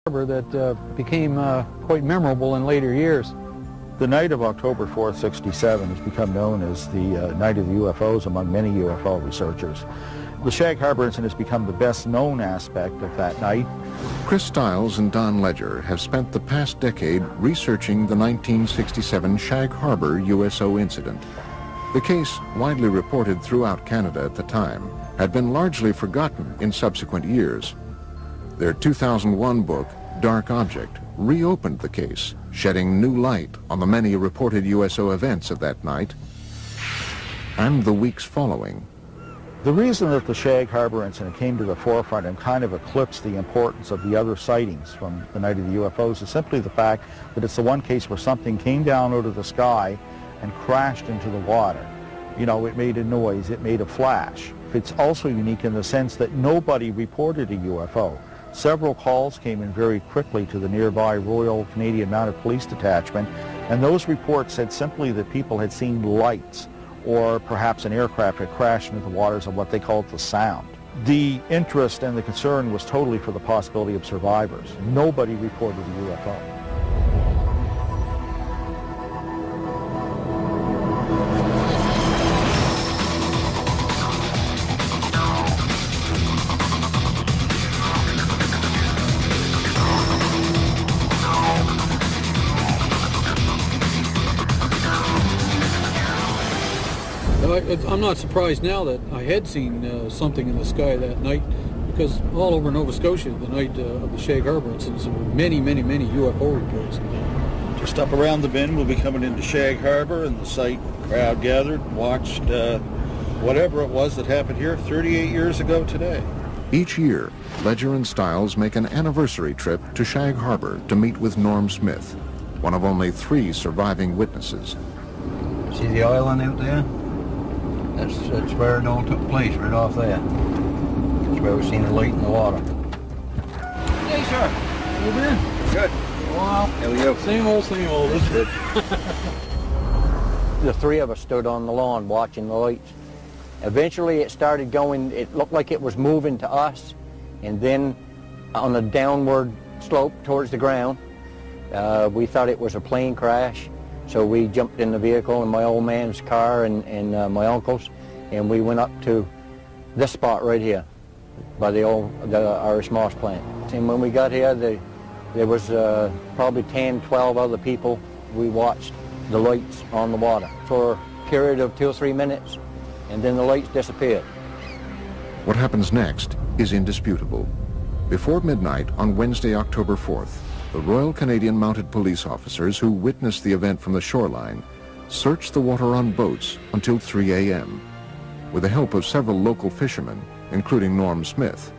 that became quite memorable in later years. The night of October 4th, 67 has become known as the Night of the UFOs among many UFO researchers. The Shag Harbor incident has become the best known aspect of that night. Chris Stiles and Don Ledger have spent the past decade researching the 1967 Shag Harbor USO incident. The case, widely reported throughout Canada at the time, had been largely forgotten in subsequent years. Their 2001 book, Dark Object, reopened the case, shedding new light on the many reported USO events of that night and the weeks following. The reason that the Shag Harbor incident came to the forefront and kind of eclipsed the importance of the other sightings from the Night of the UFOs is simply the fact that it's the one case where something came down out of the sky and crashed into the water. You know, it made a noise, it made a flash. It's also unique in the sense that nobody reported a UFO. Several calls came in very quickly to the nearby Royal Canadian Mounted Police Detachment, and those reports said simply that people had seen lights or perhaps an aircraft had crashed into the waters of what they called the Sound. The interest and the concern was totally for the possibility of survivors. Nobody reported a UFO. I'm not surprised now that I had seen something in the sky that night, because all over Nova Scotia, the night of the Shag Harbor incident, there were many UFO reports. Just up around the bend, we'll be coming into Shag Harbor, and the site crowd gathered and watched whatever it was that happened here 38 years ago today. Each year, Ledger and Stiles make an anniversary trip to Shag Harbor to meet with Norm Smith, one of only 3 surviving witnesses. See the island out there? That's where it all took place, right off there. That's where we seen the light in the water. Hey, sir. How you been? Good. Wow. How are you? Same old, isn't it? The 3 of us stood on the lawn watching the lights. Eventually it started going, it looked like it was moving to us, and then on a downward slope towards the ground, we thought it was a plane crash. So we jumped in the vehicle in my old man's car and my uncle's, and we went up to this spot right here by the Irish Moss plant. And when we got here, there was probably 10, 12 other people. We watched the lights on the water for a period of 2 or 3 minutes, and then the lights disappeared. What happens next is indisputable. Before midnight on Wednesday, October 4th, the Royal Canadian Mounted Police officers who witnessed the event from the shoreline searched the water on boats until 3 a.m. with the help of several local fishermen, including Norm Smith.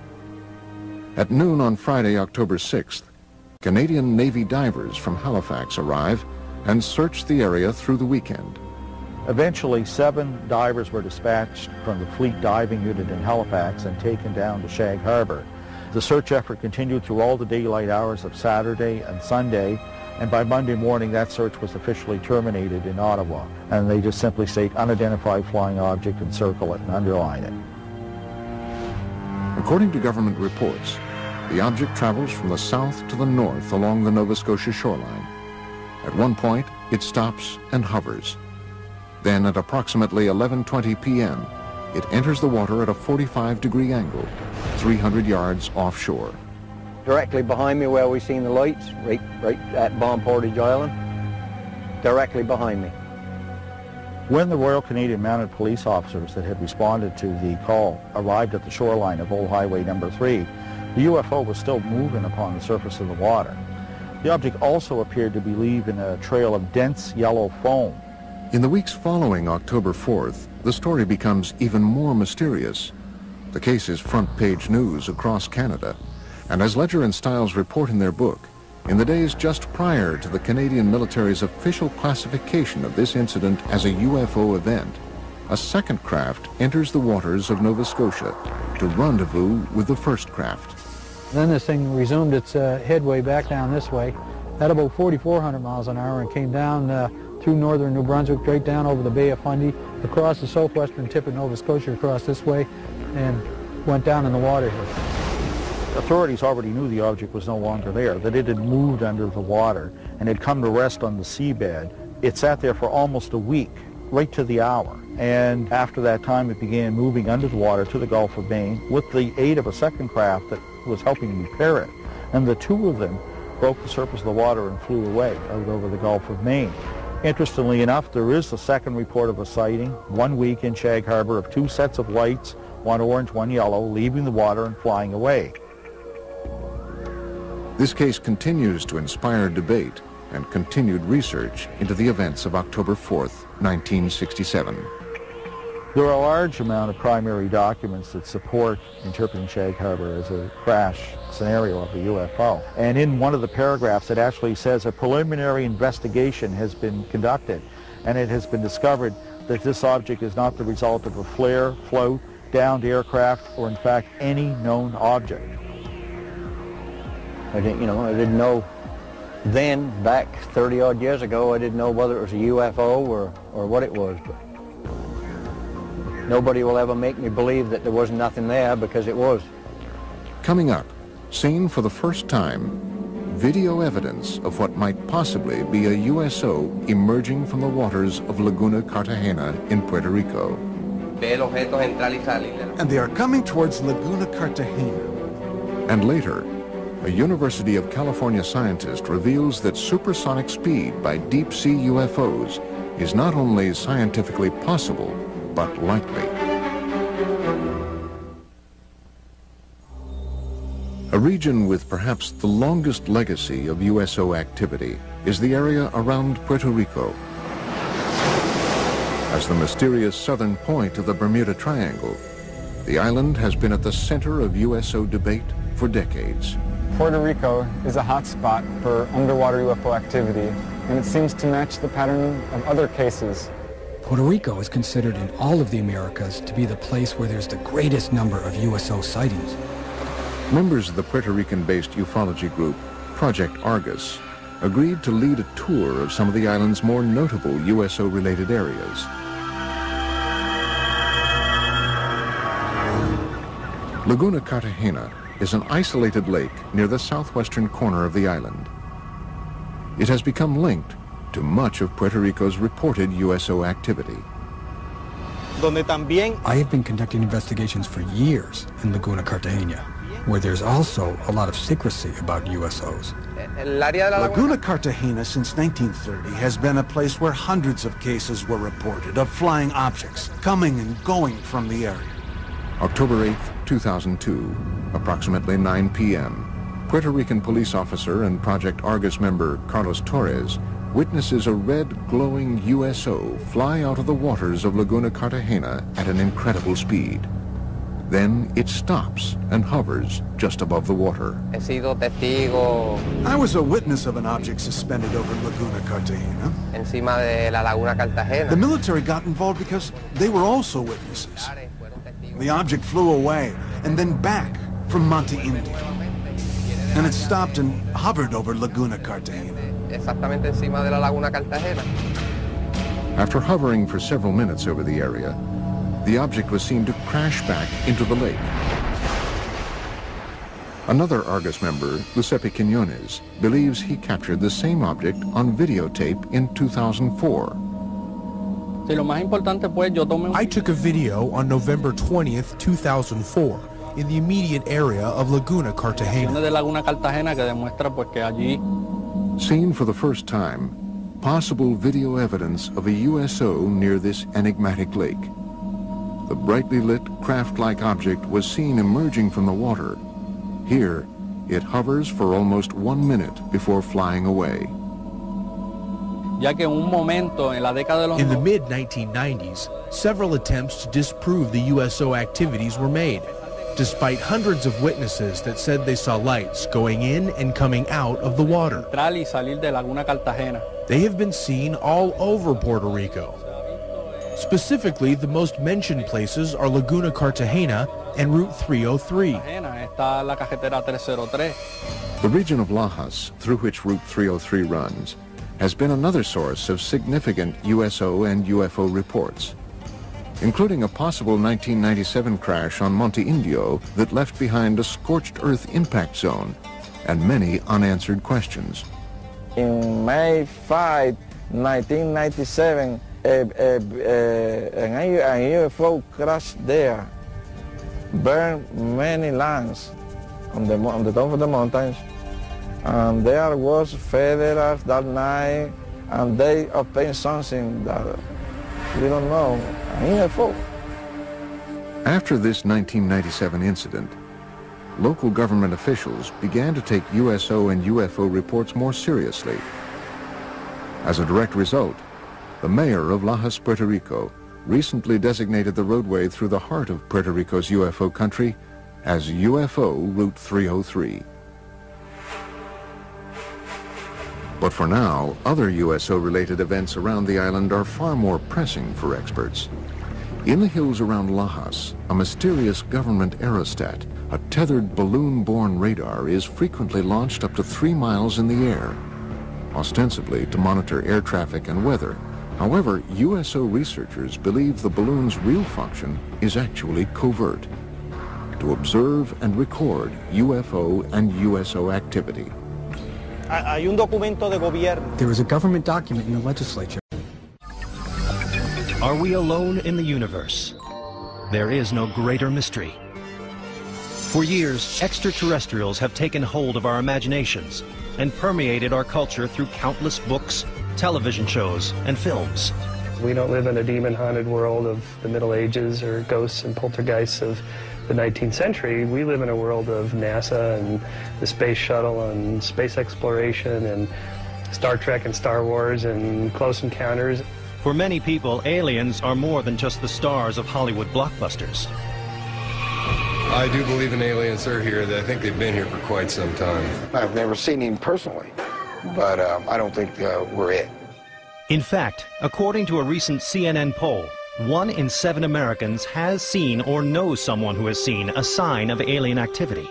At noon on Friday, October 6th, Canadian Navy divers from Halifax arrive and search the area through the weekend. Eventually, 7 divers were dispatched from the Fleet Diving Unit in Halifax and taken down to Shag Harbor. The search effort continued through all the daylight hours of Saturday and Sunday, and by Monday morning that search was officially terminated in Ottawa, and they just simply state unidentified flying object and circle it and underline it. According to government reports, the object travels from the south to the north along the Nova Scotia shoreline. At one point, it stops and hovers. Then at approximately 11:20 p.m., it enters the water at a 45-degree angle, 300 yards offshore. Directly behind me where we seen the lights, right at Bomb Portage Island, directly behind me. When the Royal Canadian Mounted Police officers that had responded to the call arrived at the shoreline of Old Highway number 3, the UFO was still moving upon the surface of the water. The object also appeared to be leaving a trail of dense yellow foam. In the weeks following October 4th, the story becomes even more mysterious. The case is front-page news across Canada, and as Ledger and Stiles report in their book, in the days just prior to the Canadian military's official classification of this incident as a UFO event, a second craft enters the waters of Nova Scotia to rendezvous with the first craft. Then this thing resumed its headway back down this way at about 4,400 miles an hour and came down through northern New Brunswick, right down over the Bay of Fundy, across the southwestern tip of Nova Scotia, across this way, and went down in the water here. authorities already knew the object was no longer there, that it had moved under the water and had come to rest on the seabed. It sat there for almost a week, right to the hour. And after that time, it began moving under the water to the Gulf of Maine with the aid of a second craft that was helping repair it. And the two of them broke the surface of the water and flew away out over the Gulf of Maine. Interestingly enough, there is a second report of a sighting 1 week in Shag Harbor of two sets of lights, one orange, one yellow, leaving the water and flying away. This case continues to inspire debate and continued research into the events of October 4th, 1967. There are a large amount of primary documents that support interpreting Shag Harbor as a crash scenario of a UFO. And in one of the paragraphs, it actually says a preliminary investigation has been conducted, and it has been discovered that this object is not the result of a flare, float, downed aircraft, or in fact any known object. I didn't know then, back 30-odd years ago, I didn't know whether it was a UFO or what it was. But nobody will ever make me believe that there was nothing there, because it was. Coming up, seen for the first time, video evidence of what might possibly be a USO emerging from the waters of Laguna Cartagena in Puerto Rico. And they are coming towards Laguna Cartagena. And later, a University of California scientist reveals that supersonic speed by deep-sea UFOs is not only scientifically possible, but likely. A region with perhaps the longest legacy of USO activity is the area around Puerto Rico. As the mysterious southern point of the Bermuda Triangle, the island has been at the center of USO debate for decades. Puerto Rico is a hot spot for underwater UFO activity, and it seems to match the pattern of other cases. Puerto Rico is considered in all of the Americas to be the place where there's the greatest number of USO sightings. Members of the Puerto Rican-based ufology group, Project Argus, agreed to lead a tour of some of the island's more notable USO-related areas. Laguna Cartagena is an isolated lake near the southwestern corner of the island. It has become linked to much of Puerto Rico's reported USO activity. I have been conducting investigations for years in Laguna Cartagena, where there's also a lot of secrecy about USOs. Laguna Cartagena since 1930 has been a place where hundreds of cases were reported of flying objects coming and going from the area. October 8, 2002, approximately 9 p.m., Puerto Rican police officer and Project Argus member Carlos Torres witnesses a red glowing USO fly out of the waters of Laguna Cartagena at an incredible speed. Then it stops and hovers just above the water. I was a witness of an object suspended over Laguna Cartagena. The military got involved because they were also witnesses. The object flew away and then back from Monte Indio. And it stopped and hovered over Laguna Cartagena. After hovering for several minutes over the area, the object was seen to crash back into the lake. Another Argus member, Giuseppe Quinones, believes he captured the same object on videotape in 2004. I took a video on November 20th, 2004, in the immediate area of Laguna Cartagena. Seen for the first time, possible video evidence of a USO near this enigmatic lake. The brightly lit craft-like object was seen emerging from the water. Here, it hovers for almost 1 minute before flying away. In the mid-1990s, several attempts to disprove the USO activities were made, despite hundreds of witnesses that said they saw lights going in and coming out of the water. They have been seen all over Puerto Rico. Specifically, the most mentioned places are Laguna Cartagena and Route 303. The region of Lajas, through which Route 303 runs, has been another source of significant USO and UFO reports. including a possible 1997 crash on Monte Indio that left behind a scorched earth impact zone and many unanswered questions. In May 5, 1997, an UFO crashed there, burned many lands on the top of the mountains, and there was federals that night, and they obtained something that we don't know, an UFO. After this 1997 incident, local government officials began to take USO and UFO reports more seriously. As a direct result, the mayor of Lajas, Puerto Rico, recently designated the roadway through the heart of Puerto Rico's UFO country as UFO Route 303. But for now, other USO-related events around the island are far more pressing for experts. In the hills around Lajas, a mysterious government aerostat, a tethered balloon-borne radar, is frequently launched up to 3 miles in the air, ostensibly to monitor air traffic and weather. However, USO researchers believe the balloon's real function is actually covert, to observe and record UFO and USO activity. There is a government document in the legislature. Are we alone in the universe? There is no greater mystery. For years, extraterrestrials have taken hold of our imaginations and permeated our culture through countless books, television shows, and films. We don't live in a demon-haunted world of the Middle Ages or ghosts and poltergeists of the 19th century. We live in a world of NASA and the space shuttle and space exploration and Star Trek and Star Wars and Close Encounters. For many people, aliens are more than just the stars of Hollywood blockbusters. I do believe in aliens are here. I think they've been here for quite some time. I've never seen him personally, but I don't think we're it. In fact, according to a recent CNN poll, 1 in 7 Americans has seen or knows someone who has seen a sign of alien activity.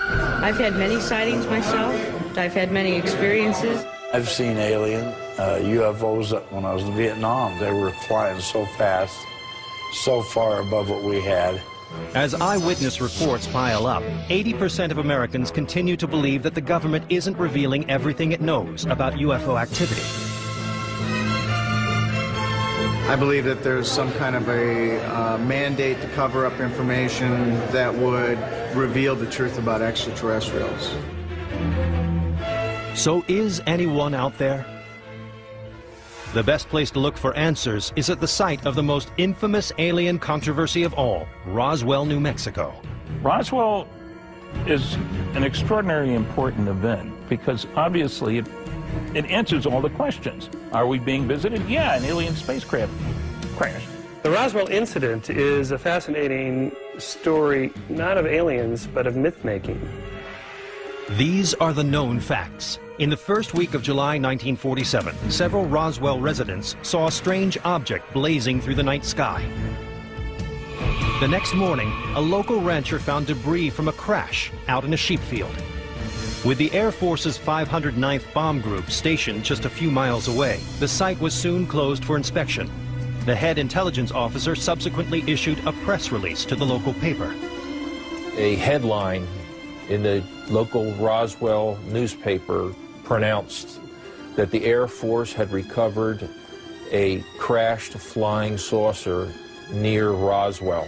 I've had many sightings myself. I've had many experiences. I've seen alien UFOs when I was in Vietnam. They were flying so fast, so far above what we had. As eyewitness reports pile up, 80% of Americans continue to believe that the government isn't revealing everything it knows about UFO activity. I believe that there's some kind of a mandate to cover up information that would reveal the truth about extraterrestrials. So is anyone out there? The best place to look for answers is at the site of the most infamous alien controversy of all, Roswell, New Mexico. Roswell is an extraordinarily important event because obviously it answers all the questions. Are we being visited? Yeah, an alien spacecraft crashed. The Roswell incident is a fascinating story, not of aliens, but of myth-making. These are the known facts. In the first week of July 1947, several Roswell residents saw a strange object blazing through the night sky. The next morning, a local rancher found debris from a crash out in a sheep field. With the Air Force's 509th Bomb Group stationed just a few miles away, the site was soon closed for inspection. The head intelligence officer subsequently issued a press release to the local paper. A headline in the local Roswell newspaper pronounced that the Air Force had recovered a crashed flying saucer near Roswell.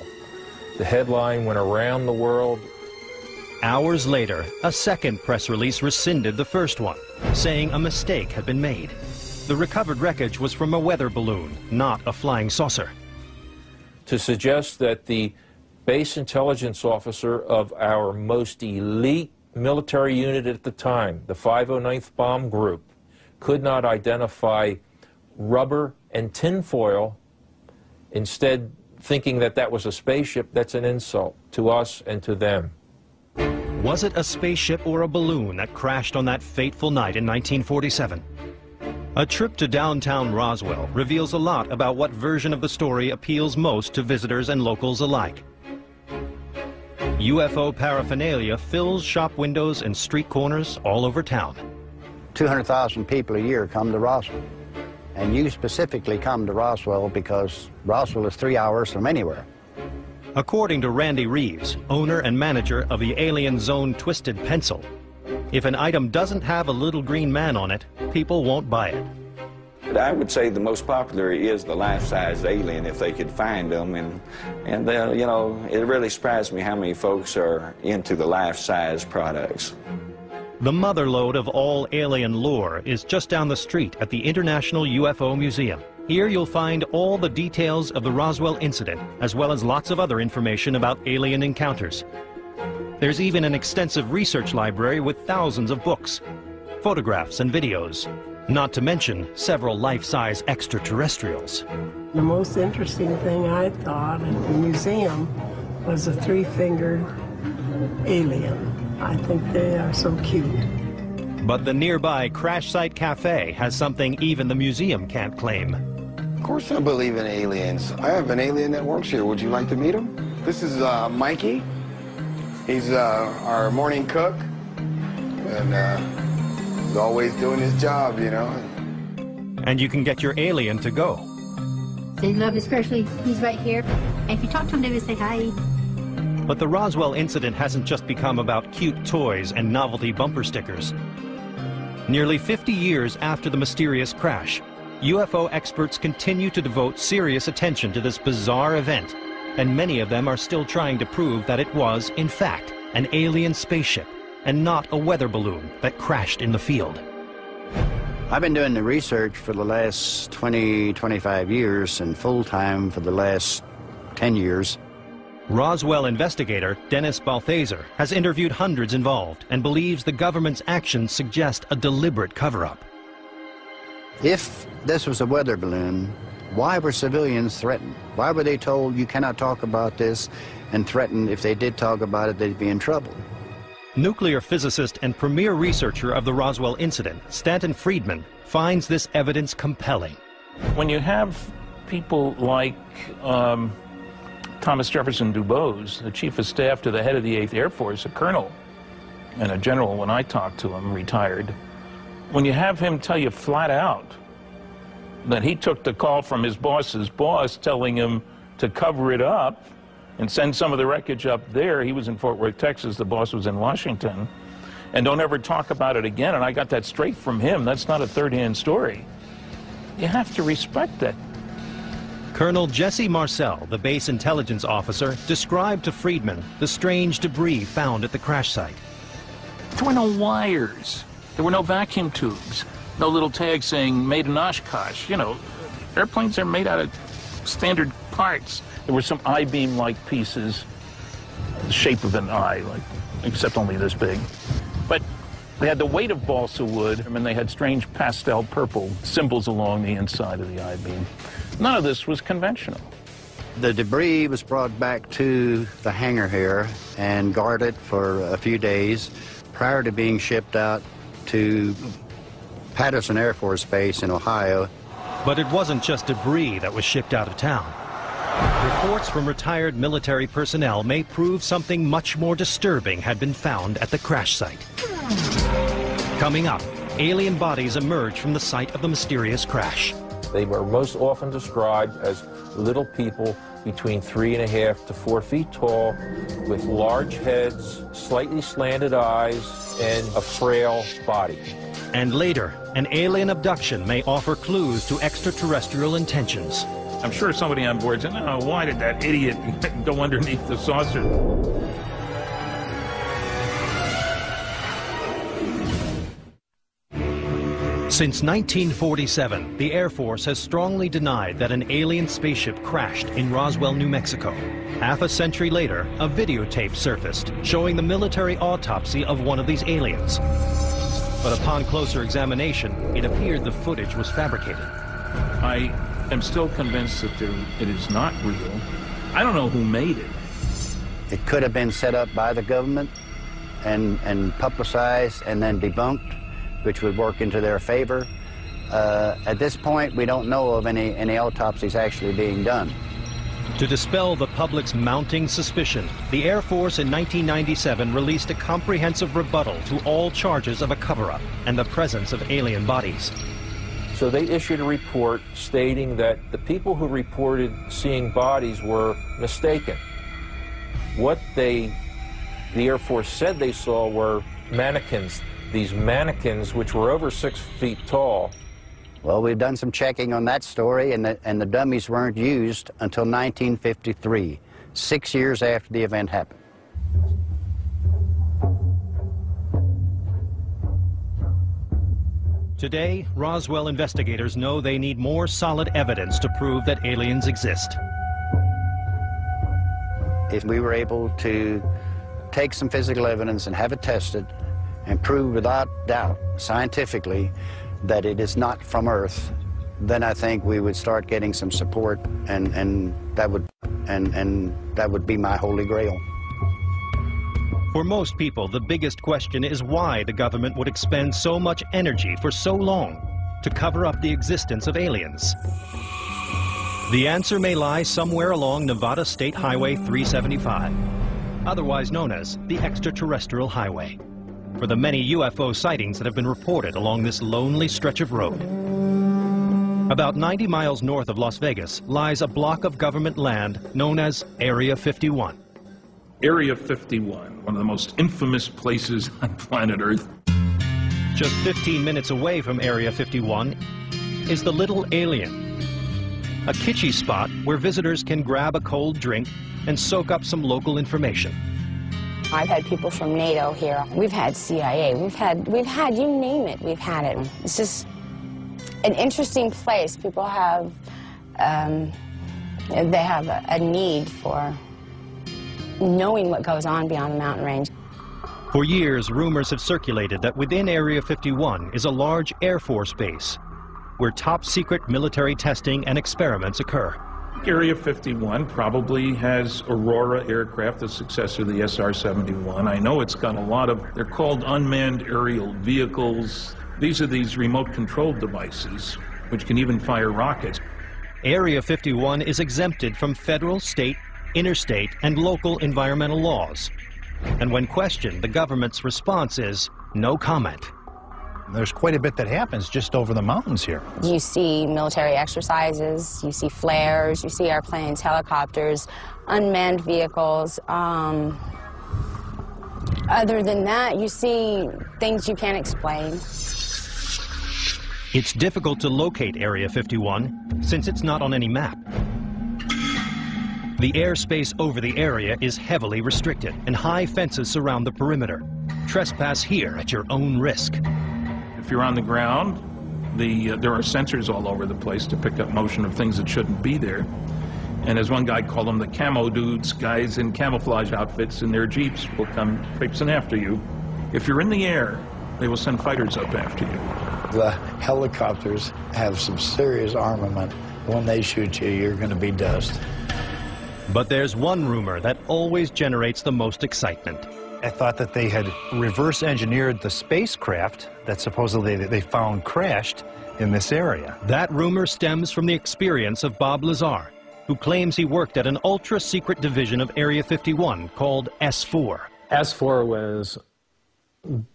The headline went around the world. Hours later, a second press release rescinded the first one, saying a mistake had been made. The recovered wreckage was from a weather balloon, not a flying saucer. To suggest that the base intelligence officer of our most elite military unit at the time, the 509th Bomb Group, could not identify rubber and tinfoil, instead thinking that that was a spaceship, that's an insult to us and to them. Was it a spaceship or a balloon that crashed on that fateful night in 1947? A trip to downtown Roswell reveals a lot about what version of the story appeals most to visitors and locals alike. UFO paraphernalia fills shop windows and street corners all over town. 200,000 people a year come to Roswell. And you specifically come to Roswell because Roswell is 3 hours from anywhere. According to Randy Reeves, owner and manager of the Alien Zone Twisted Pencil, if an item doesn't have a little green man on it, people won't buy it. I would say the most popular is the life-size alien if they could find them, and you know, it really surprised me how many folks are into the life-size products. The motherlode of all alien lore is just down the street at the International UFO Museum. Here you'll find all the details of the Roswell incident, as well as lots of other information about alien encounters. There's even an extensive research library with thousands of books, photographs and videos, not to mention several life-size extraterrestrials. The most interesting thing I thought at the museum was a three-fingered alien. I think they are so cute. But the nearby Crash Site Cafe has something even the museum can't claim. Of course I believe in aliens. I have an alien that works here. Would you like to meet him? This is Mikey. He's our morning cook. And he's always doing his job, you know. And you can get your alien to go. They love, especially, he's right here. And if you talk to him, they will say hi. But the Roswell incident hasn't just become about cute toys and novelty bumper stickers. Nearly 50 years after the mysterious crash, UFO experts continue to devote serious attention to this bizarre event, and many of them are still trying to prove that it was, in fact, an alien spaceship and not a weather balloon that crashed in the field. I've been doing the research for the last 25 years and full-time for the last 10 years. Roswell investigator Dennis Balthaser has interviewed hundreds involved and believes the government's actions suggest a deliberate cover-up. If this was a weather balloon, why were civilians threatened? Why were they told you cannot talk about this and threatened if they did talk about it, they'd be in trouble? Nuclear physicist and premier researcher of the Roswell incident, Stanton Friedman, finds this evidence compelling. When you have people like Thomas Jefferson Dubose, the chief of staff to the head of the 8th Air Force, a colonel and a general when I talked to him, retired, when you have him tell you flat out that he took the call from his boss's boss telling him to cover it up and send some of the wreckage up there. He was in Fort Worth, Texas. The boss was in Washington. And don't ever talk about it again. And I got that straight from him. That's not a third-hand story. You have to respect that. Colonel Jesse Marcel, the base intelligence officer, described to Friedman the strange debris found at the crash site. There were no wires. There were no vacuum tubes. No little tag saying made in Oshkosh. You know, airplanes are made out of standard parts. There were some I-beam-like pieces, the shape of an eye, like, except only this big. But they had the weight of balsa wood, and they had strange pastel purple symbols along the inside of the I-beam. None of this was conventional. The debris was brought back to the hangar here and guarded for a few days prior to being shipped out to Patterson Air Force Base in Ohio. But it wasn't just debris that was shipped out of town. Reports from retired military personnel may prove something much more disturbing had been found at the crash site. Coming up, alien bodies emerge from the site of the mysterious crash. They were most often described as little people between 3.5 to 4 feet tall, with large heads, slightly slanted eyes, and a frail body. And later, an alien abduction may offer clues to extraterrestrial intentions. I'm sure somebody on board said, "Oh, why did that idiot go underneath the saucer?" Since 1947, the Air Force has strongly denied that an alien spaceship crashed in Roswell, New Mexico. Half a century later, a videotape surfaced showing the military autopsy of one of these aliens. But upon closer examination, it appeared the footage was fabricated. I am still convinced that it is not real. I don't know who made it. It could have been set up by the government and publicized and then debunked, which would work into their favor. At this point, we don't know of any autopsies actually being done. To dispel the public's mounting suspicion, the Air Force in 1997 released a comprehensive rebuttal to all charges of a cover-up and the presence of alien bodies. So they issued a report stating that the people who reported seeing bodies were mistaken. What the Air Force said they saw were mannequins. These mannequins, which were over 6 feet tall. Well, we've done some checking on that story, and the dummies weren't used until 1953, 6 years after the event happened. Today, Roswell investigators know they need more solid evidence to prove that aliens exist. If we were able to take some physical evidence and have it tested and prove without doubt, scientifically, that it is not from Earth, then I think we would start getting some support, and that would be my holy grail. For most people, the biggest question is why the government would expend so much energy for so long to cover up the existence of aliens. The answer may lie somewhere along Nevada State Highway 375, otherwise known as the Extraterrestrial Highway, for the many UFO sightings that have been reported along this lonely stretch of road. About 90 miles north of Las Vegas lies a block of government land known as Area 51. Area 51, one of the most infamous places on planet Earth. Just 15 minutes away from Area 51 is the Little Alien, a kitschy spot where visitors can grab a cold drink and soak up some local information. I've had people from NATO here. We've had CIA. We've had, you name it, we've had it. It's just an interesting place. People have, they have a need for knowing what goes on beyond the mountain range. For years, rumors have circulated that within Area 51 is a large Air Force base where top-secret military testing and experiments occur. Area 51 probably has Aurora aircraft, the successor of the SR-71. I know it's got a lot of, they're called unmanned aerial vehicles. These are these remote-controlled devices, which can even fire rockets. Area 51 is exempted from federal, state, interstate, and local environmental laws. And when questioned, the government's response is no comment. There's quite a bit that happens just over the mountains here. You see military exercises, you see flares, you see airplanes, helicopters, unmanned vehicles. Other than that, you see things you can't explain. It's difficult to locate Area 51 since it's not on any map. The airspace over the area is heavily restricted, and high fences surround the perimeter. Trespass here at your own risk. If you're on the ground, there are sensors all over the place to pick up motion of things that shouldn't be there. And as one guy called them, the camo dudes, guys in camouflage outfits in their jeeps will come traipsing after you. If you're in the air, they will send fighters up after you. The helicopters have some serious armament. When they shoot you, you're going to be dust. But there's one rumor that always generates the most excitement. I thought that they had reverse engineered the spacecraft that supposedly they found crashed in this area. That rumor stems from the experience of Bob Lazar, who claims he worked at an ultra-secret division of Area 51 called S4. S4 was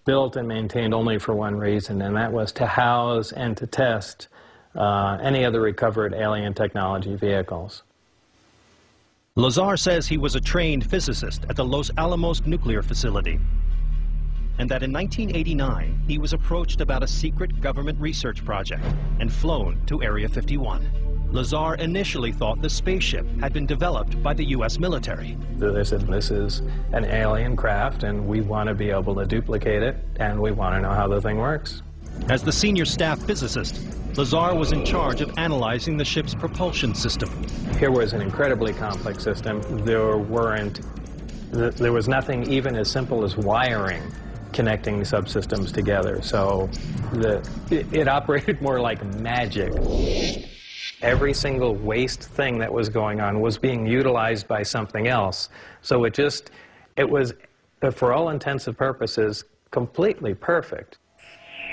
built and maintained only for one reason, and that was to house and to test any other recovered alien technology vehicles. Lazar says he was a trained physicist at the Los Alamos nuclear facility, and that in 1989 he was approached about a secret government research project and flown to Area 51. Lazar initially thought the spaceship had been developed by the U.S. military. They said, this is an alien craft and we want to be able to duplicate it and we want to know how the thing works. As the senior staff physicist, Lazar was in charge of analyzing the ship's propulsion system. Here was an incredibly complex system. There was nothing even as simple as wiring connecting subsystems together. So it operated more like magic. Every single waste thing that was going on was being utilized by something else. So it was, for all intents and purposes, completely perfect.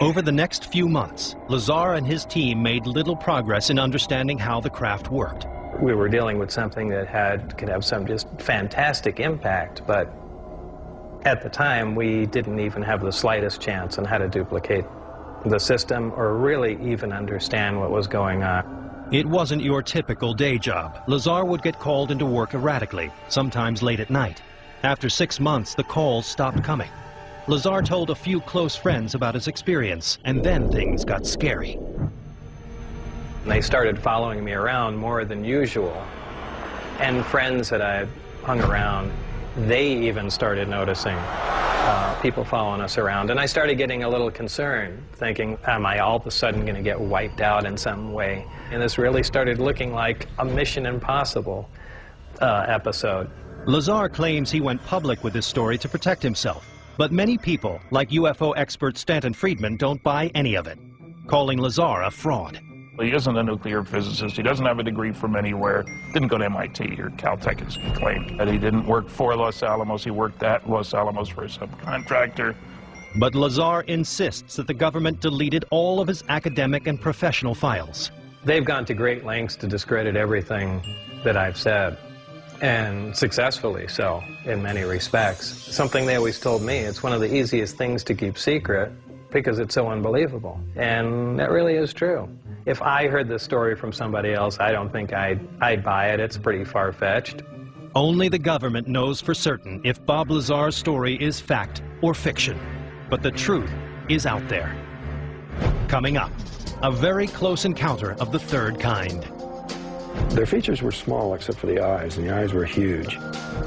Over the next few months, Lazar and his team made little progress in understanding how the craft worked. We were dealing with something that could have some just fantastic impact, but at the time we didn't even have the slightest chance on how to duplicate the system or really even understand what was going on. It wasn't your typical day job. Lazar would get called into work erratically, sometimes late at night. After 6 months, the calls stopped coming. Lazar told a few close friends about his experience, and then things got scary. They started following me around more than usual. And friends that I hung around, they even started noticing people following us around. And I started getting a little concerned, thinking, am I all of a sudden going to get wiped out in some way? And this really started looking like a Mission Impossible episode. Lazar claims he went public with this story to protect himself. But many people, like UFO expert Stanton Friedman, don't buy any of it, calling Lazar a fraud. He isn't a nuclear physicist. He doesn't have a degree from anywhere. Didn't go to MIT or Caltech, as he claimed. That he didn't work for Los Alamos. He worked at Los Alamos for a subcontractor. But Lazar insists that the government deleted all of his academic and professional files. They've gone to great lengths to discredit everything that I've said, and successfully so in many respects. Something they always told me, it's one of the easiest things to keep secret because it's so unbelievable. And that really is true. If I heard this story from somebody else, I don't think I'd buy it. It's pretty far-fetched. Only the government knows for certain if Bob Lazar's story is fact or fiction. But the truth is out there. Coming up, a very close encounter of the third kind. Their features were small except for the eyes, and the eyes were huge.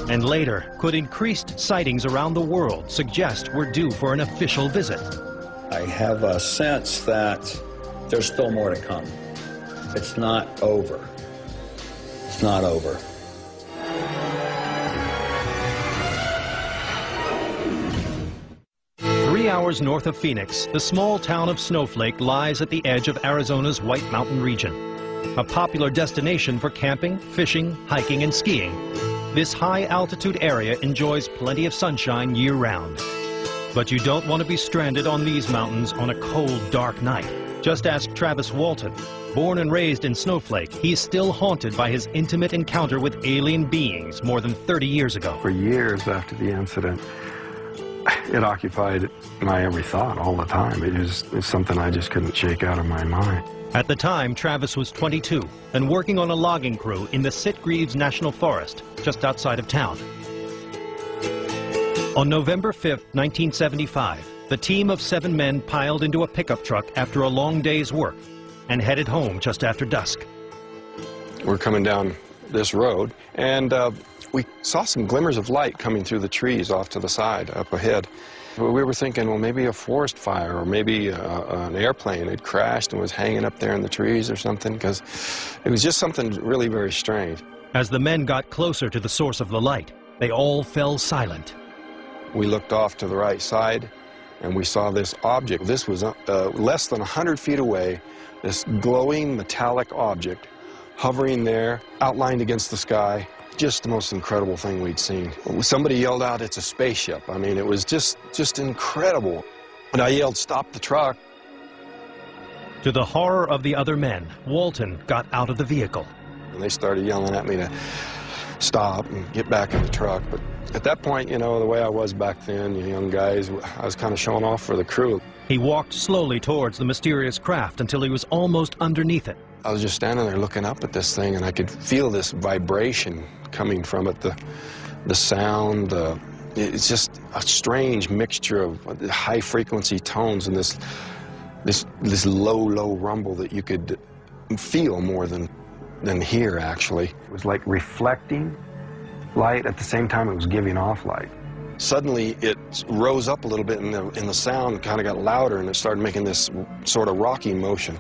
And later, could increased sightings around the world suggest we're due for an official visit? I have a sense that there's still more to come. It's not over. It's not over. Three hours north of Phoenix, the small town of Snowflake lies at the edge of Arizona's White Mountain region, a popular destination for camping, fishing, hiking, and skiing. This high-altitude area enjoys plenty of sunshine year-round. But you don't want to be stranded on these mountains on a cold, dark night. Just ask Travis Walton. Born and raised in Snowflake, he's still haunted by his intimate encounter with alien beings more than 30 years ago. For years after the incident, it occupied my every thought all the time. It's something I just couldn't shake out of my mind. At the time, Travis was 22 and working on a logging crew in the Sitgreaves National Forest, just outside of town. On November 5th, 1975, the team of 7 men piled into a pickup truck after a long day's work and headed home just after dusk. We're coming down this road, and we saw some glimmers of light coming through the trees off to the side, up ahead. We were thinking, well, maybe a forest fire, or maybe an airplane had crashed and was hanging up there in the trees or something, because it was just something really very strange. As the men got closer to the source of the light, they all fell silent. We looked off to the right side, and we saw this object. This was less than 100 feet away, this glowing metallic object hovering there, outlined against the sky. Just the most incredible thing we'd seen. Somebody yelled out, "It's a spaceship." I mean, it was just incredible. And I yelled, "Stop the truck." To the horror of the other men, Walton got out of the vehicle. And they started yelling at me to stop and get back in the truck. But at that point, you know, the way I was back then, you young guys, I was kind of showing off for the crew. He walked slowly towards the mysterious craft until he was almost underneath it. I was just standing there looking up at this thing, and I could feel this vibration coming from it, the sound. It's just a strange mixture of high-frequency tones and this low rumble that you could feel more than hear, actually. It was like reflecting light at the same time it was giving off light. Suddenly, it rose up a little bit, and the sound kind of got louder, and it started making this sort of rocking motion.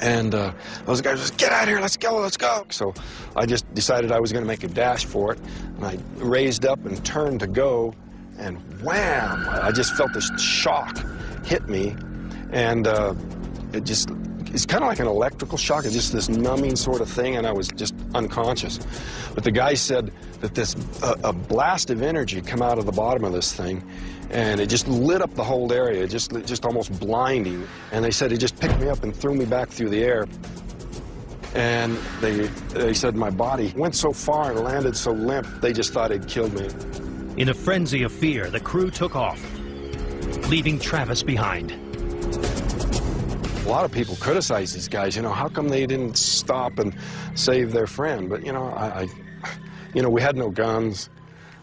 And those guys just, "Get out of here, let's go, let's go." So I just decided I was going to make a dash for it, and I raised up and turned to go, and wham! I just felt this shock hit me, and it's kind of like an electrical shock. It's just this numbing sort of thing, and I was just unconscious. But the guy said that this a blast of energy come out of the bottom of this thing, and it just lit up the whole area, just almost blinding. And they said it just picked me up and threw me back through the air. And they said my body went so far and landed so limp, they just thought it killed me. In a frenzy of fear, the crew took off, leaving Travis behind. lot of people criticize these guys, you know, how come they didn't stop and save their friend? But, you know, you know, we had no guns,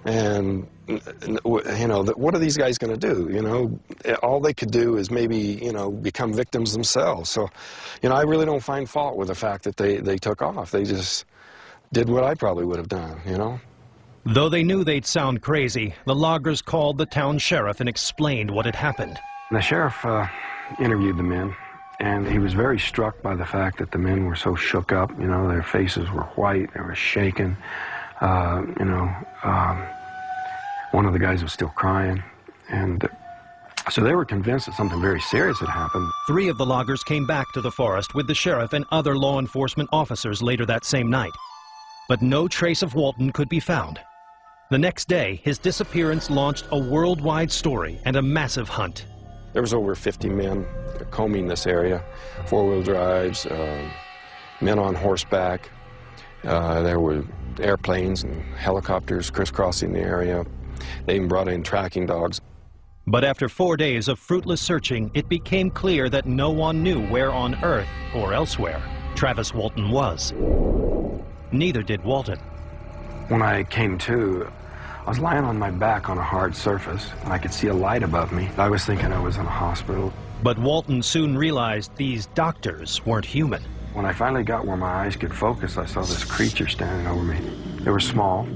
and, you know, what are these guys going to do? You know, all they could do is maybe, you know, become victims themselves. So, you know, I really don't find fault with the fact that they took off. They just did what I probably would have done, you know. Though they knew they'd sound crazy, the loggers called the town sheriff and explained what had happened. The sheriff interviewed the men, and he was very struck by the fact that the men were so shook up. You know, their faces were white, they were shaken. You know, one of the guys was still crying, and so they were convinced that something very serious had happened. 3 of the loggers came back to the forest with the sheriff and other law enforcement officers later that same night. But no trace of Walton could be found. The next day, his disappearance launched a worldwide story and a massive hunt. There was over 50 men combing this area, 4-wheel drives, men on horseback. There were airplanes and helicopters crisscrossing the area. They even brought in tracking dogs. But after 4 days of fruitless searching, it became clear that no one knew where on Earth, or elsewhere, Travis Walton was. Neither did Walton. When I came to, I was lying on my back on a hard surface, and I could see a light above me. I was thinking I was in a hospital. But Walton soon realized these doctors weren't human. When I finally got where my eyes could focus, I saw this creature standing over me. They were small,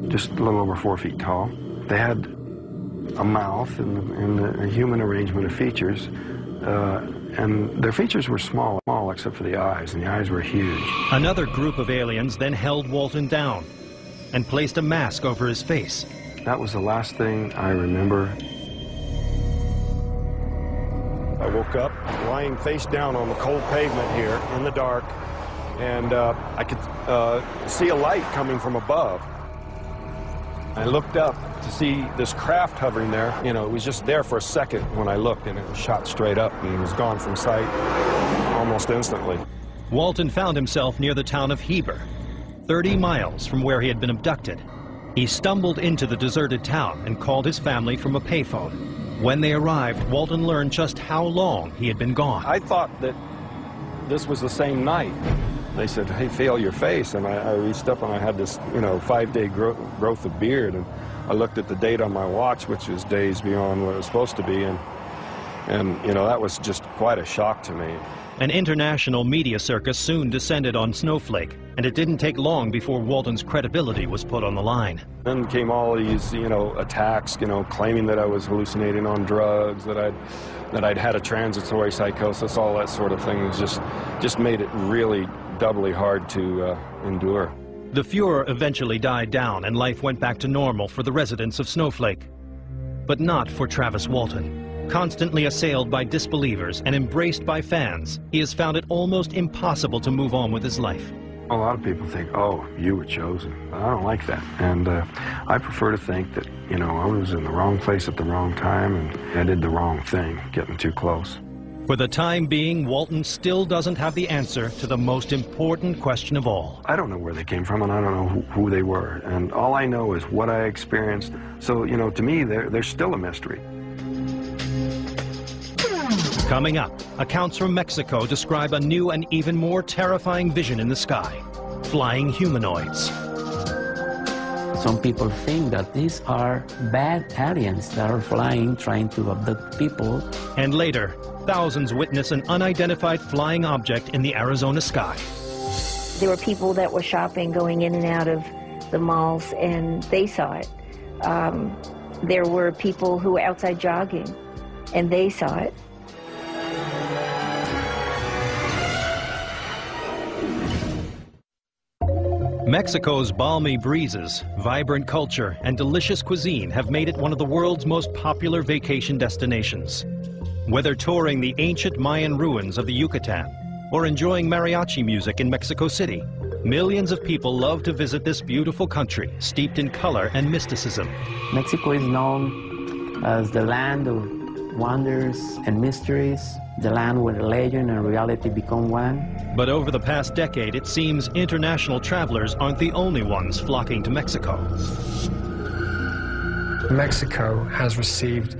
just a little over 4 feet tall. They had a mouth and a human arrangement of features, and their features were small except for the eyes, and the eyes were huge. Another group of aliens then held Walton down and placed a mask over his face. That was the last thing I remember. I woke up lying face down on the cold pavement here in the dark, and I could see a light coming from above. I looked up to see this craft hovering there. You know, it was just there for a second when I looked, and it was shot straight up and was gone from sight almost instantly. Walton found himself near the town of Heber, 30 miles from where he had been abducted. He stumbled into the deserted town and called his family from a payphone. When they arrived, Walton learned just how long he had been gone. I thought that this was the same night. They said, hey, feel your face, and I reached up and I had this, you know, 5-day growth of beard, and I looked at the date on my watch, which was days beyond what it was supposed to be, and you know, that was just quite a shock to me. An international media circus soon descended on Snowflake, and it didn't take long before Walton's credibility was put on the line. Then came all these, you know, attacks, you know, claiming that I was hallucinating on drugs, that I'd had a transitory psychosis, all that sort of thing. It was just made it really doubly hard to endure. The furor eventually died down and life went back to normal for the residents of Snowflake. But not for Travis Walton. Constantly assailed by disbelievers and embraced by fans, he has found it almost impossible to move on with his life. A lot of people think, oh, you were chosen. But I don't like that. And I prefer to think that, you know, I was in the wrong place at the wrong time and I did the wrong thing, getting too close. For the time being, Walton still doesn't have the answer to the most important question of all. I don't know where they came from, and I don't know who they were. And all I know is what I experienced. So, you know, to me, they're still a mystery. Coming up, accounts from Mexico describe a new and even more terrifying vision in the sky. Flying humanoids. Some people think that these are bad aliens that are flying, trying to abduct people. And later, thousands witness an unidentified flying object in the Arizona sky. There were people that were shopping, going in and out of the malls, and they saw it. There were people who were outside jogging, and they saw it. Mexico's balmy breezes, vibrant culture, and delicious cuisine have made it one of the world's most popular vacation destinations. Whether touring the ancient Mayan ruins of the Yucatan or enjoying mariachi music in Mexico City, millions of people love to visit this beautiful country, steeped in color and mysticism. Mexico is known as the land of wonders and mysteries, the land where legend and reality become one. But over the past decade, it seems international travelers aren't the only ones flocking to Mexico. Mexico has received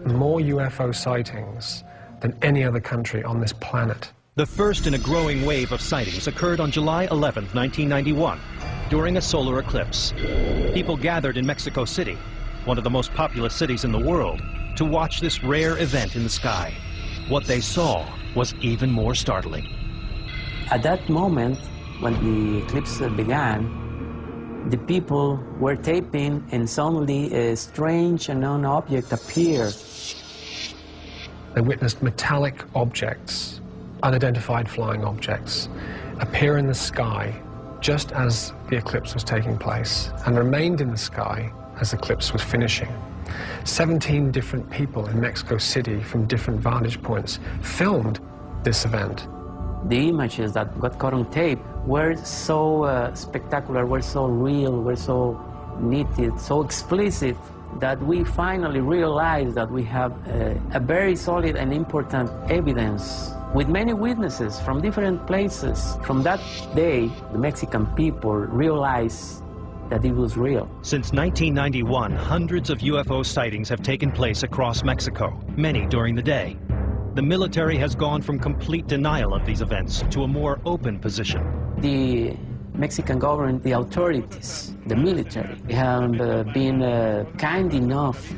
more UFO sightings than any other country on this planet. The first in a growing wave of sightings occurred on July 11, 1991, during a solar eclipse. People gathered in Mexico City, one of the most populous cities in the world, to watch this rare event in the sky. What they saw was even more startling. At that moment, when the eclipse began, the people were taping, and suddenly a strange unknown object appeared. They witnessed metallic objects, unidentified flying objects, appear in the sky just as the eclipse was taking place, and remained in the sky as the eclipse was finishing. 17 different people in Mexico City from different vantage points filmed this event. The images that got caught on tape were so spectacular, were so real, were so nitty, so explicit, that we finally realized that we have a very solid and important evidence with many witnesses from different places. From that day, the Mexican people realized that it was real. Since 1991, hundreds of UFO sightings have taken place across Mexico, many during the day. The military has gone from complete denial of these events to a more open position. The Mexican government, the authorities, the military, have been kind enough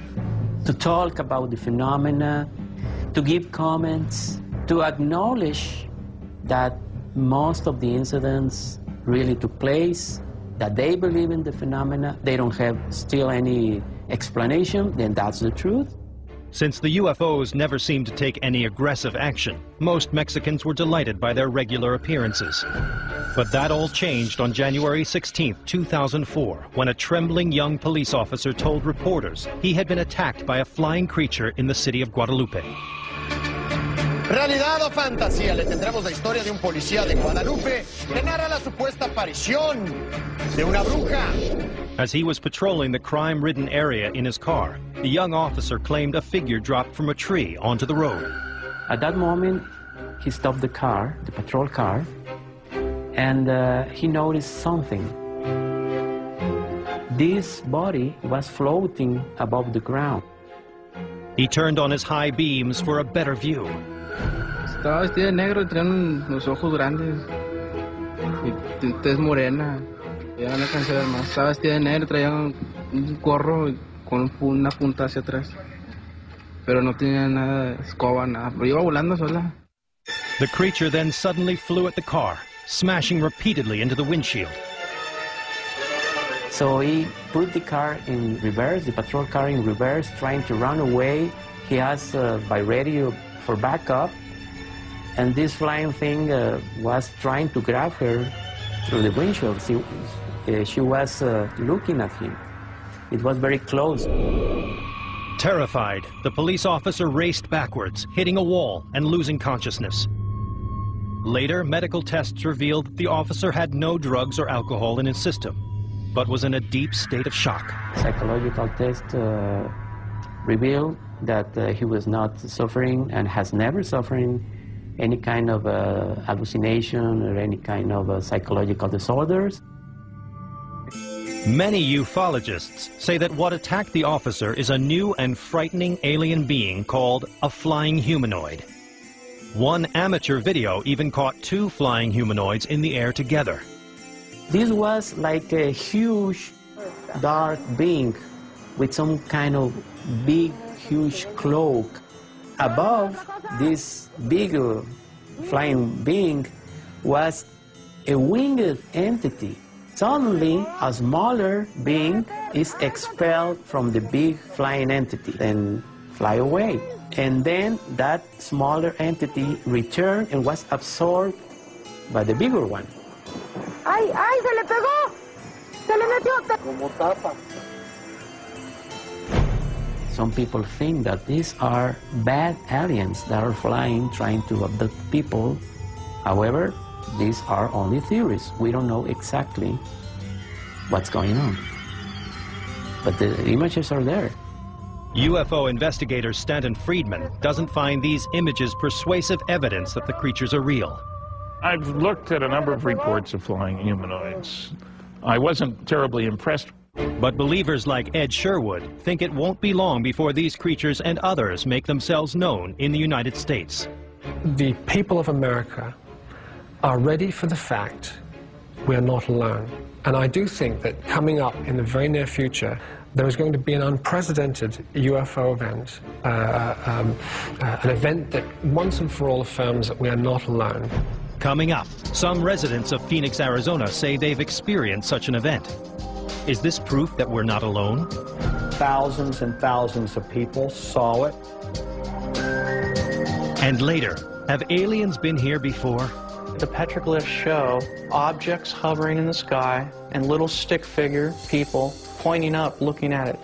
to talk about the phenomena, to give comments, to acknowledge that most of the incidents really took place, that they believe in the phenomena, they don't have still any explanation, then that's the truth. Since the UFOs never seemed to take any aggressive action, most Mexicans were delighted by their regular appearances. But that all changed on January 16, 2004, when a trembling young police officer told reporters he had been attacked by a flying creature in the city of Guadalupe. ¿Realidad o fantasía? Le tendremos la historia de un policía de Guadalupe que narra la supuesta aparición de una bruja. As he was patrolling the crime-ridden area in his car, the young officer claimed a figure dropped from a tree onto the road. At that moment, he stopped the car, the patrol car, and he noticed something. This body was floating above the ground. He turned on his high beams for a better view. Estaba vestida de negro y tenía los ojos grandes y tez morena. Ya no cansé de ver más. Estaba vestida de negro, traía un gorro con una punta hacia atrás. Pero no tenía nada de escoba, nada. Pero iba volando sola. The creature then suddenly flew at the car, smashing repeatedly into the windshield. So he put the car in reverse, the patrol car in reverse, trying to run away. He asked by radio for backup, and this flying thing was trying to grab her through the windshield. She was looking at him. It was very close. Terrified, the police officer raced backwards, hitting a wall and losing consciousness. Later, medical tests revealed that the officer had no drugs or alcohol in his system, but was in a deep state of shock. Psychological test revealed that he was not suffering and has never suffered any kind of hallucination or any kind of psychological disorders. Many ufologists say that what attacked the officer is a new and frightening alien being called a flying humanoid. One amateur video even caught two flying humanoids in the air together. This was like a huge dark being with some kind of big, huge cloak. Above this big flying being was a winged entity. Suddenly, a smaller being is expelled from the big flying entity and fly away. And then that smaller entity returned and was absorbed by the bigger one. ¡Ay, ay, se le pegó! ¡Se le metió! Como tapa. Some people think that these are bad aliens that are flying, trying to abduct people. However, these are only theories. We don't know exactly what's going on. But the images are there. UFO investigator Stanton Friedman doesn't find these images persuasive evidence that the creatures are real. I've looked at a number of reports of flying humanoids. I wasn't terribly impressed But believers like Ed Sherwood think it won't be long before these creatures and others make themselves known in the United States. The people of America are ready for the fact we are not alone. And I do think that coming up in the very near future, there is going to be an unprecedented UFO event, an event that once and for all affirms that we are not alone. Coming up, some residents of Phoenix, Arizona say they've experienced such an event. Is this proof that we're not alone? Thousands and thousands of people saw it. And later, have aliens been here before? The petroglyphs show objects hovering in the sky and little stick figure people pointing up, looking at it.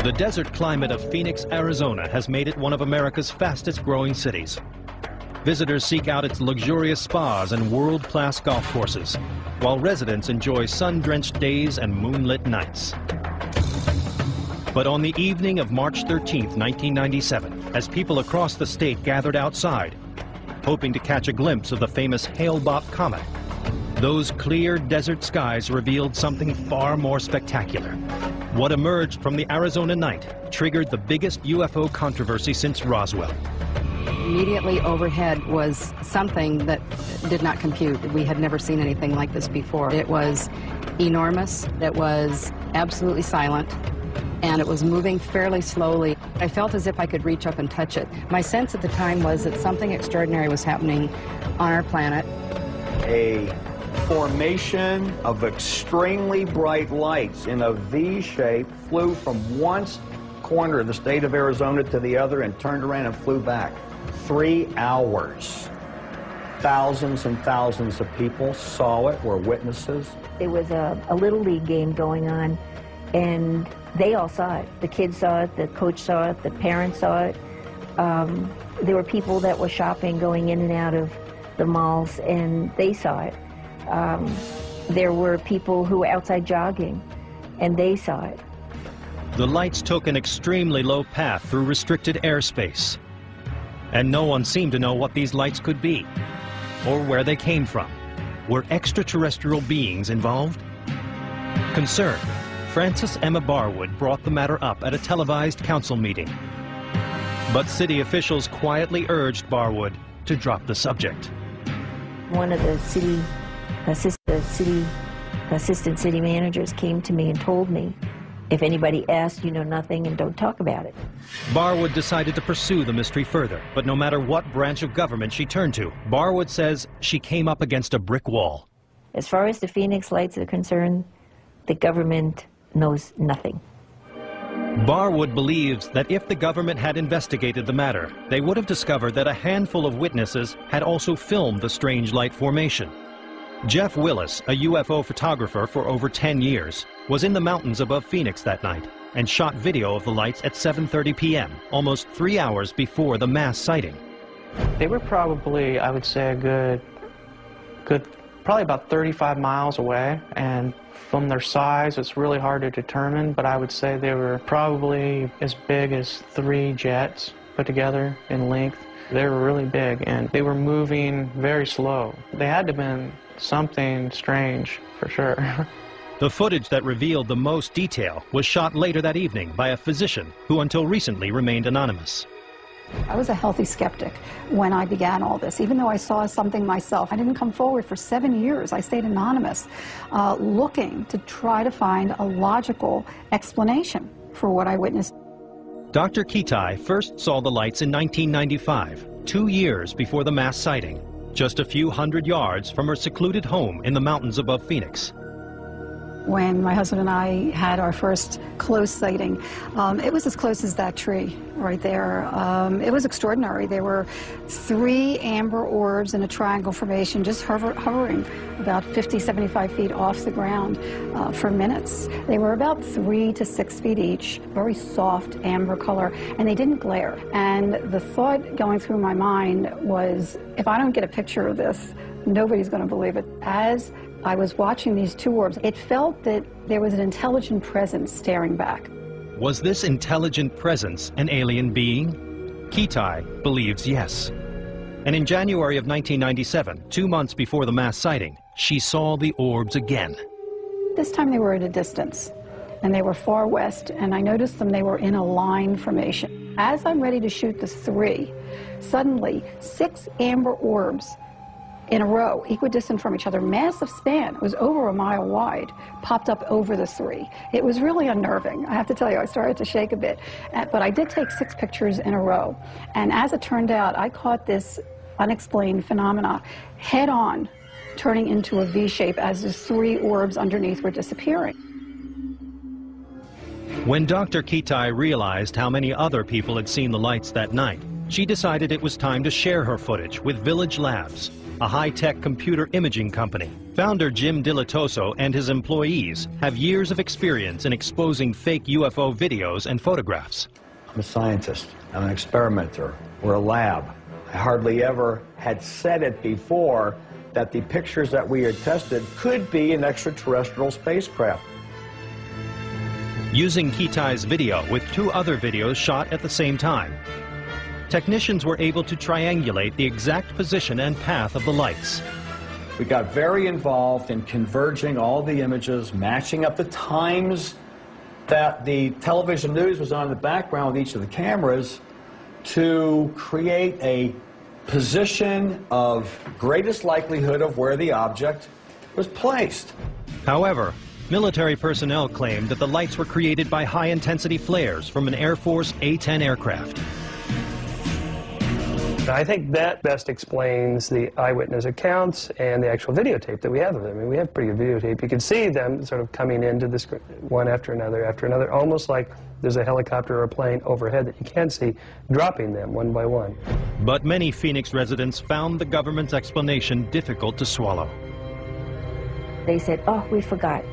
The desert climate of Phoenix, Arizona has made it one of America's fastest growing cities. Visitors seek out its luxurious spas and world-class golf courses, while residents enjoy sun-drenched days and moonlit nights. But on the evening of March 13th, 1997, as people across the state gathered outside, hoping to catch a glimpse of the famous Hale-Bopp comet, those clear desert skies revealed something far more spectacular. What emerged from the Arizona night triggered the biggest UFO controversy since Roswell. Immediately overhead was something that did not compute. We had never seen anything like this before. It was enormous, it was absolutely silent, and it was moving fairly slowly. I felt as if I could reach up and touch it. My sense at the time was that something extraordinary was happening on our planet. A formation of extremely bright lights in a V shape flew from one corner of the state of Arizona to the other and turned around and flew back. 3 hours. Thousands and thousands of people saw it, were witnesses. There was a Little League game going on, and they all saw it. The kids saw it, the coach saw it, the parents saw it. There were people that were shopping, going in and out of the malls, and they saw it. There were people who were outside jogging, and they saw it. The lights took an extremely low path through restricted airspace. And no one seemed to know what these lights could be, or where they came from. Were extraterrestrial beings involved? Concerned, Frances Emma Barwood brought the matter up at a televised council meeting. But city officials quietly urged Barwood to drop the subject. One of the assistant city managers came to me and told me, if anybody asks, you know nothing and don't talk about it. Barwood decided to pursue the mystery further, but no matter what branch of government she turned to, Barwood says she came up against a brick wall. As far as the Phoenix Lights are concerned, the government knows nothing. Barwood believes that if the government had investigated the matter, they would have discovered that a handful of witnesses had also filmed the strange light formation. Jeff Willis, a UFO photographer for over 10 years, was in the mountains above Phoenix that night and shot video of the lights at 7:30 p.m., almost 3 hours before the mass sighting. They were probably, I would say, a good, probably about 35 miles away, and from their size, it's really hard to determine, but I would say they were probably as big as 3 jets put together in length. They were really big, and they were moving very slow. They had to have been something strange, for sure. The footage that revealed the most detail was shot later that evening by a physician who until recently remained anonymous. I was a healthy skeptic when I began all this. Even though I saw something myself, I didn't come forward for 7 years. I stayed anonymous, looking to try to find a logical explanation for what I witnessed. Dr. Kitai first saw the lights in 1995, 2 years before the mass sighting, just a few hundred yards from her secluded home in the mountains above Phoenix. When my husband and I had our first close sighting, it was as close as that tree right there. It was extraordinary. There were 3 amber orbs in a triangle formation just hovering about 50, 75 feet off the ground for minutes. They were about 3 to 6 feet each, very soft amber color, and they didn't glare. And the thought going through my mind was, if I don't get a picture of this, nobody's going to believe it. As I was watching these 2 orbs, it felt that there was an intelligent presence staring back. Was this intelligent presence an alien being? Kitai believes yes. And in January of 1997, 2 months before the mass sighting, she saw the orbs again. This time they were at a distance, and they were far west, and I noticed them, they were in a line formation. As I'm ready to shoot the 3, suddenly 6 amber orbs in a row, equidistant from each other, massive span, it was over a mile wide, popped up over the 3. It was really unnerving. I have to tell you, I started to shake a bit. But I did take 6 pictures in a row. And as it turned out, I caught this unexplained phenomena head on, turning into a V shape as the 3 orbs underneath were disappearing. When Dr. Kitai realized how many other people had seen the lights that night, she decided it was time to share her footage with Village Labs, a high-tech computer imaging company. Founder Jim Dilettoso and his employees have years of experience in exposing fake UFO videos and photographs. I'm a scientist, I'm an experimenter, we're a lab. I hardly ever had said it before that the pictures that we had tested could be an extraterrestrial spacecraft. Using Kitai's video with 2 other videos shot at the same time, technicians were able to triangulate the exact position and path of the lights. We got very involved in converging all the images, matching up the times that the television news was on in the background with each of the cameras to create a position of greatest likelihood of where the object was placed. However, military personnel claimed that the lights were created by high-intensity flares from an Air Force A-10 aircraft. I think that best explains the eyewitness accounts and the actual videotape that we have of them. I mean, we have pretty good videotape. You can see them sort of coming into the screen, one after another, almost like there's a helicopter or a plane overhead that you can't see, dropping them one by one. But many Phoenix residents found the government's explanation difficult to swallow. They said, oh, we forgot.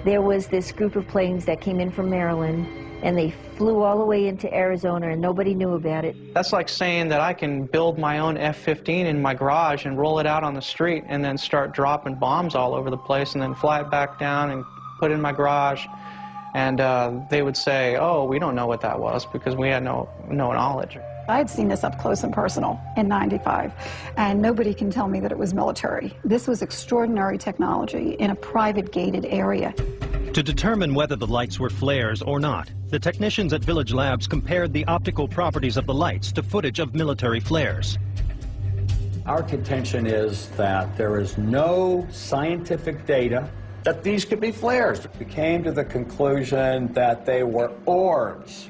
There was this group of planes that came in from Maryland, and they flew all the way into Arizona, and nobody knew about it. That's like saying that I can build my own F-15 in my garage and roll it out on the street and then start dropping bombs all over the place and then fly it back down and put it in my garage. And they would say, oh, we don't know what that was because we had no knowledge. I had seen this up close and personal in '95, and nobody can tell me that it was military. This was extraordinary technology in a private gated area. To determine whether the lights were flares or not, the technicians at Village Labs compared the optical properties of the lights to footage of military flares. Our contention is that there is no scientific data that these could be flares. We came to the conclusion that they were orbs,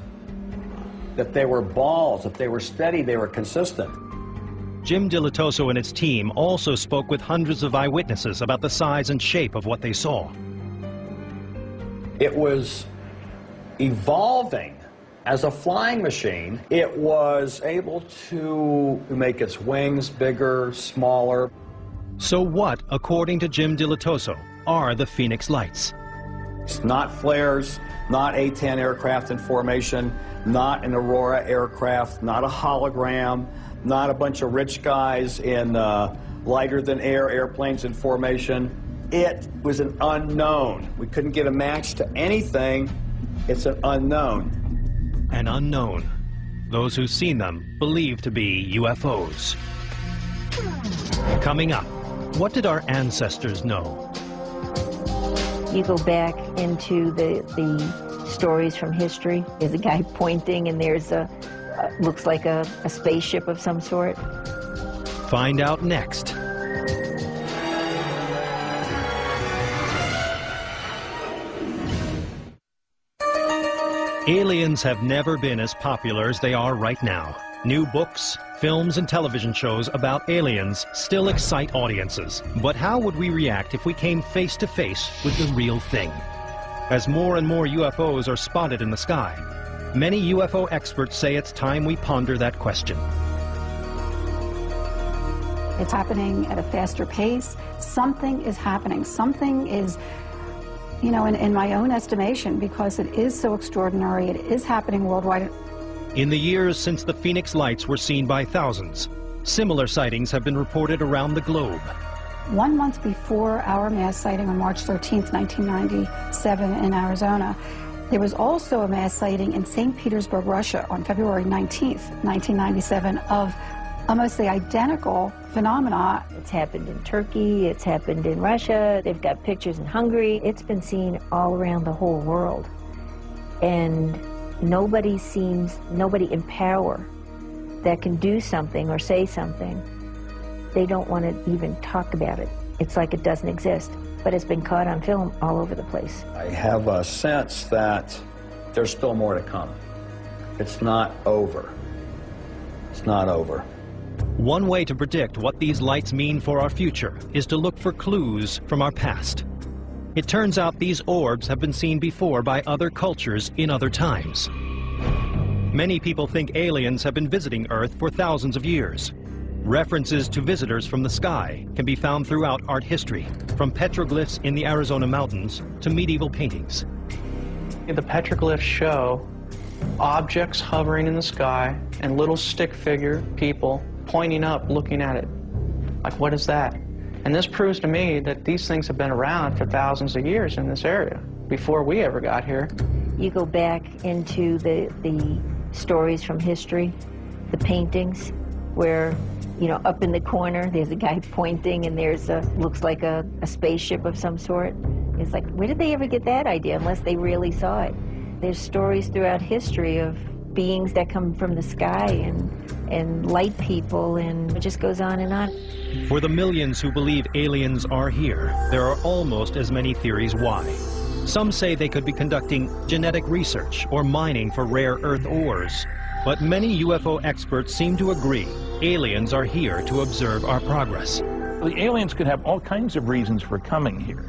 that they were balls, that they were steady, they were consistent. Jim Dilettoso and his team also spoke with hundreds of eyewitnesses about the size and shape of what they saw. It was evolving as a flying machine. It was able to make its wings bigger, smaller. So what, according to Jim Dilettoso, are the Phoenix Lights? It's not flares, not A-10 aircraft in formation, not an Aurora aircraft, not a hologram, not a bunch of rich guys in lighter-than-air airplanes in formation. It was an unknown. We couldn't get a match to anything. It's an unknown. An unknown. Those who've seen them believe to be UFOs. Coming up, what did our ancestors know? You go back into the stories from history. There's a guy pointing, and there's looks like a spaceship of some sort. Find out next. Aliens have never been as popular as they are right now. New books, films, and television shows about aliens still excite audiences. But how would we react if we came face to face with the real thing? As more and more UFOs are spotted in the sky, many UFO experts say it's time we ponder that question. It's happening at a faster pace. Something is happening. Something is, you know, in my own estimation, because it is so extraordinary, it is happening worldwide. In the years since the Phoenix Lights were seen by thousands, similar sightings have been reported around the globe. 1 month before our mass sighting on March 13th, 1997 in Arizona, there was also a mass sighting in St. Petersburg, Russia on February 19th, 1997 of almost the identical phenomena. It's happened in Turkey, it's happened in Russia, they've got pictures in Hungary. It's been seen all around the whole world. And nobody in power that can do something or say something, they don't want to even talk about it. It's like it doesn't exist, but it's been caught on film all over the place. I have a sense that there's still more to come. It's not over. It's not over. One way to predict what these lights mean for our future is to look for clues from our past. It turns out these orbs have been seen before by other cultures in other times. Many people think aliens have been visiting Earth for thousands of years. References to visitors from the sky can be found throughout art history, from petroglyphs in the Arizona mountains to medieval paintings. The petroglyphs show objects hovering in the sky and little stick figure people pointing up, looking at it. Like, what is that? And this proves to me that these things have been around for thousands of years in this area, before we ever got here. You go back into the stories from history, the paintings, where, you know, up in the corner, there's a guy pointing and there's looks like a spaceship of some sort. It's like, where did they ever get that idea unless they really saw it? There's stories throughout history of beings that come from the sky and light people, and it just goes on and on. For the millions who believe aliens are here, there are almost as many theories why. Some say they could be conducting genetic research or mining for rare earth ores. But many UFO experts seem to agree aliens are here to observe our progress. The aliens could have all kinds of reasons for coming here,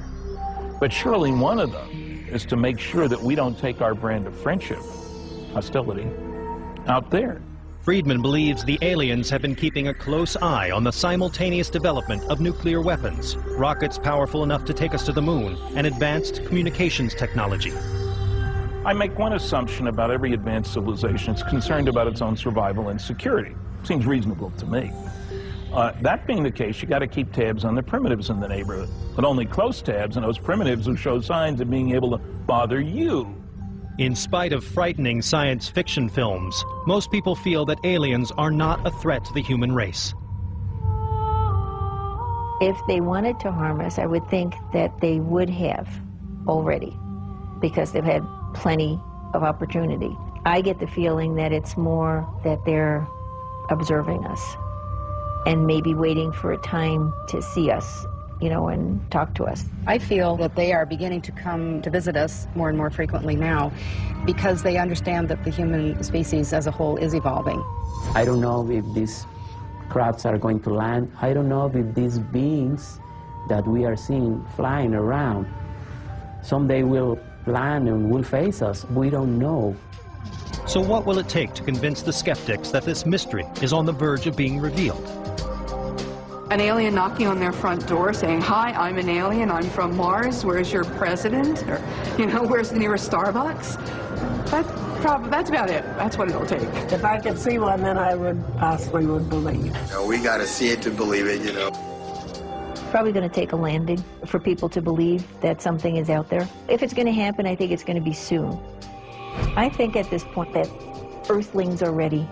but surely one of them is to make sure that we don't take our brand of friendship, hostility, out there. Friedman believes the aliens have been keeping a close eye on the simultaneous development of nuclear weapons, rockets powerful enough to take us to the moon, and advanced communications technology. I make one assumption about every advanced civilization. It's concerned about its own survival and security. Seems reasonable to me. That being the case, you got to keep tabs on the primitives in the neighborhood, but only close tabs on those primitives who show signs of being able to bother you. In spite of frightening science fiction films, most people feel that aliens are not a threat to the human race. If they wanted to harm us, I would think that they would have already, because they've had plenty of opportunity. I get the feeling that it's more that they're observing us and maybe waiting for a time to see us, you know, and talk to us. I feel that they are beginning to come to visit us more and more frequently now because they understand that the human species as a whole is evolving. I don't know if these crafts are going to land. I don't know if these beings that we are seeing flying around someday will land and will face us. We don't know. So what will it take to convince the skeptics that this mystery is on the verge of being revealed? An alien knocking on their front door saying, "Hi, I'm an alien, I'm from Mars, where's your president?" Or, you know, "Where's the nearest Starbucks?" That's about it. That's what it'll take. If I could see one, then I would possibly believe. You know, we got to see it to believe it, you know. Probably going to take a landing for people to believe that something is out there. If it's going to happen, I think it's going to be soon. I think at this point that Earthlings are ready.